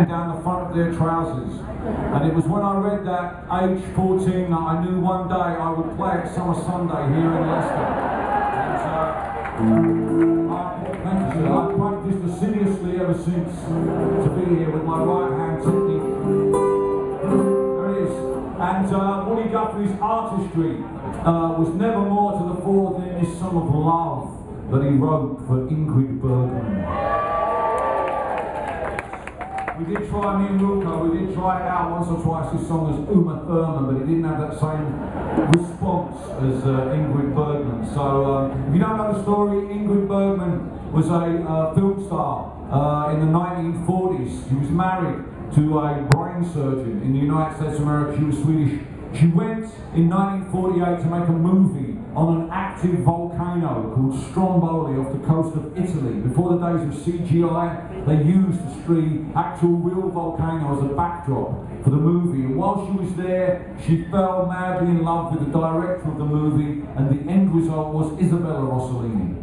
down the front of their trousers. And it was when I read that, age 14, that I knew one day I would play at Summer Sundae here in Leicester. And I've practiced assiduously ever since to be here with my right hand technique. There it is. And Woody Guthrie's artistry was never more to the fore than this song of love that he wrote for Ingrid Bergman. We did try, me and Wilco, we did try it out once or twice, this song as Uma Thurman, but it didn't have that same response as Ingrid Bergman. So, if you don't know the story, Ingrid Bergman was a film star in the 1940s. She was married to a brain surgeon in the United States of America. She was Swedish. She went in 1948 to make a movie on an active volcano called Stromboli off the coast of Italy. Before the days of CGI, they used the actual real volcano as a backdrop for the movie. And while she was there, she fell madly in love with the director of the movie, and the end result was Isabella Rossellini.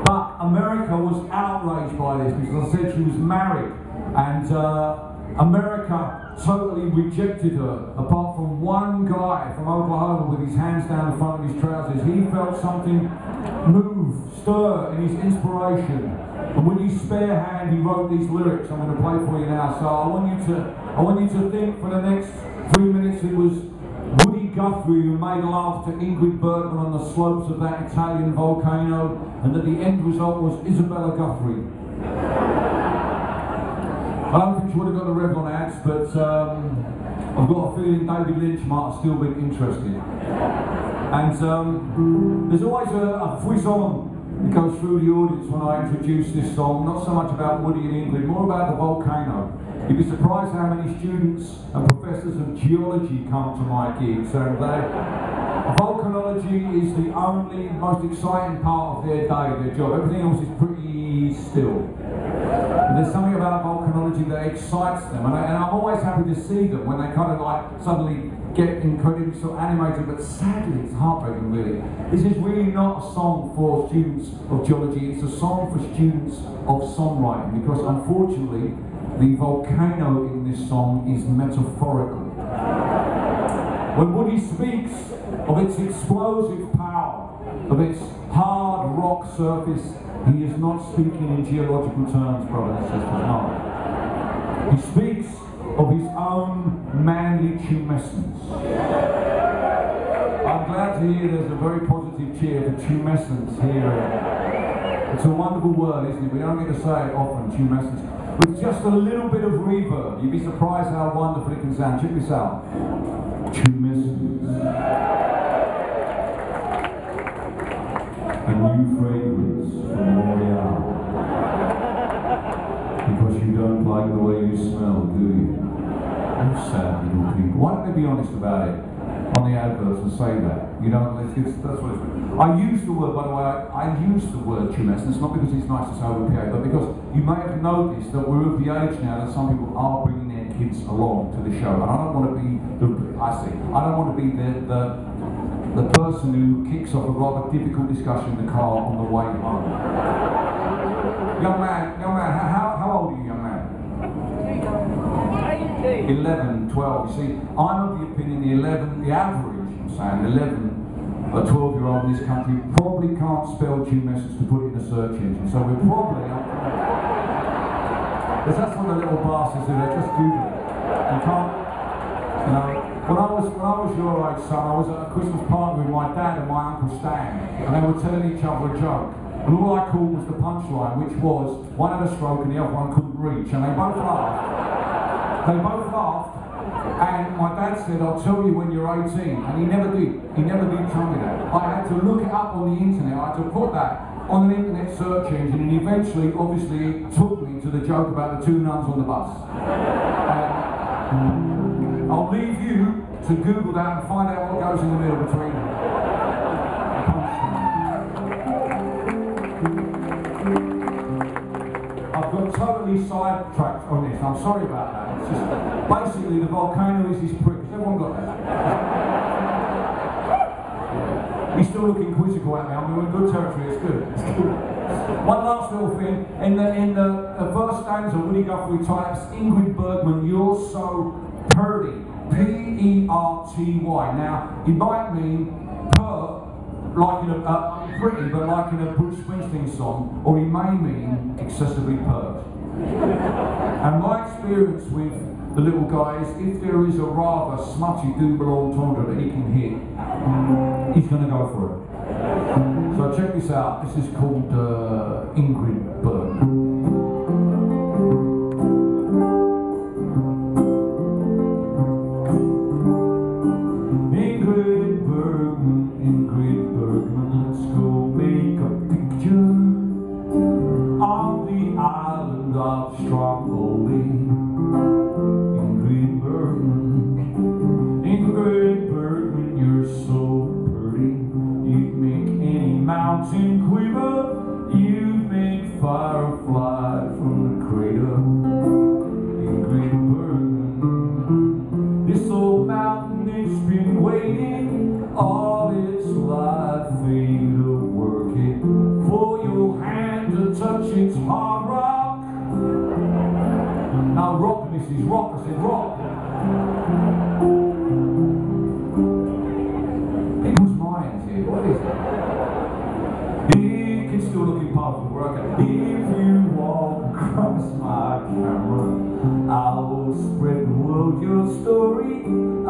But America was outraged by this because, as I said, she was married, and America totally rejected her, apart from one guy from Oklahoma with his hands down the front of his trousers. He felt something move, stir in his inspiration, and with his spare hand he wrote these lyrics I'm going to play for you now. So I want you to think for the next 3 minutes it was Woody Guthrie who made love to Ingrid Bergman on the slopes of that Italian volcano, and that the end result was Isabella Guthrie. I don't think she would have got the Revlon ads, but I've got a feeling David Lynch might have still been interested. And there's always a frisson that goes through the audience when I introduce this song, not so much about Woody and Ingrid, more about the volcano. You'd be surprised how many students and professors of geology come to my gigs, and volcanology is the only, most exciting part of their day, their job. Everything else is pretty still. And there's something about volcanology that excites them, and I'm always happy to see them when they kind of like suddenly get incredibly sort of animated, but sadly it's heartbreaking really. This is really not a song for students of geology, it's a song for students of songwriting, because unfortunately the volcano in this song is metaphorical. When Woody speaks of its explosive power, of its hard rock surface, he is not speaking in geological terms, brothers and sisters, no. He speaks of his own manly tumescence. I'm glad to hear there's a very positive cheer for tumescence here. It's a wonderful word, isn't it? We don't get to say it often, tumescence. With just a little bit of reverb, you'd be surprised how wonderful it can sound. Check this out. Tumescence. A new fragrance from L'Oreal. Because you don't like the way you smell, do you? You sad little people. Why don't they be honest about it on the adverts and say that? You know, that's what it's. I use the word, by the way, I use the word tumescence, not because it's nice to say OPA, but because you may have noticed that we're of the age now that some people are bringing their kids along to the show. And I don't want to be I don't want to be the person who kicks off a rather difficult discussion in the car on the way home. Young man, how old are you, young man? 11, 12. You see, I'm of the opinion the average, I'm saying, 11 or 12-year-old in this country probably can't spell tumescence to put it in a search engine. So we're probably because that's what the little bastards do, they just Google it. You can't, you know. When I was your age, son, I was at a Christmas party with my dad and my Uncle Stan, and they were telling each other a joke. And all I called was the punchline, which was, one had a stroke and the other one couldn't reach, and they both laughed. They both laughed, and my dad said, I'll tell you when you're 18, and he never did. He never did tell me that. I had to look it up on the internet, I had to put that on an internet search engine, and eventually, obviously, it took me to the joke about the two nuns on the bus. I'll leave you to Google that and find out what goes in the middle between them. I've got totally sidetracked on this, I'm sorry about that. It's just, basically the volcano is this prick. Has everyone got that? He's still looking quizzical at me, I'm in good territory, it's good. It's good. One last little thing. In the first stanza, Woody Guthrie types, Ingrid Bergman, you're so purty. P-E-R-T-Y. Now, it might mean pert, like in a pretty, but like in a Bruce Springsteen song, or he may mean excessively pert. And my experience with the little guy is, if there is a rather smutty double entendre that he can hit, he's going to go for it. So check this out. This is called Ingrid Bergman. Ingrid Bergman, let's go make a picture on the island of Stromboli. Ingrid Bergman, you're so pretty. You'd make any mountain quiver. You'd make firefly from the crater. Ingrid Bergman, this old mountain, it's been waiting all its life for you to work it, for your hand to touch its hard rock. Now rock, this is rock, I said rock. People's minds here, what is it? You can still look in part of the work. If you walk across my camera, I will spread the world your story. I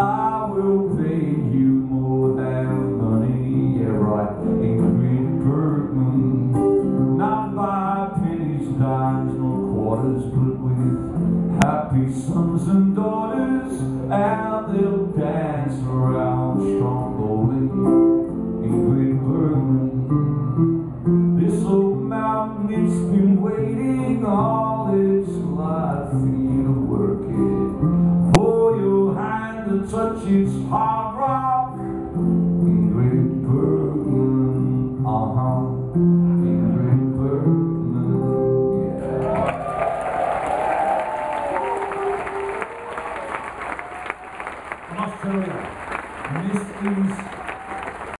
will pay you more than money, yeah right, Ingrid Bergman. Not by pennies, dimes, nor quarters, but with happy sons and daughters, and they'll dance around Stromboli. Ingrid Bergman, this old mountain, it's been waiting all its life for you to work it, for your hand to touch its hard rock. Ingrid Bergman, Ingrid Bergman, yeah. I must tell you, this is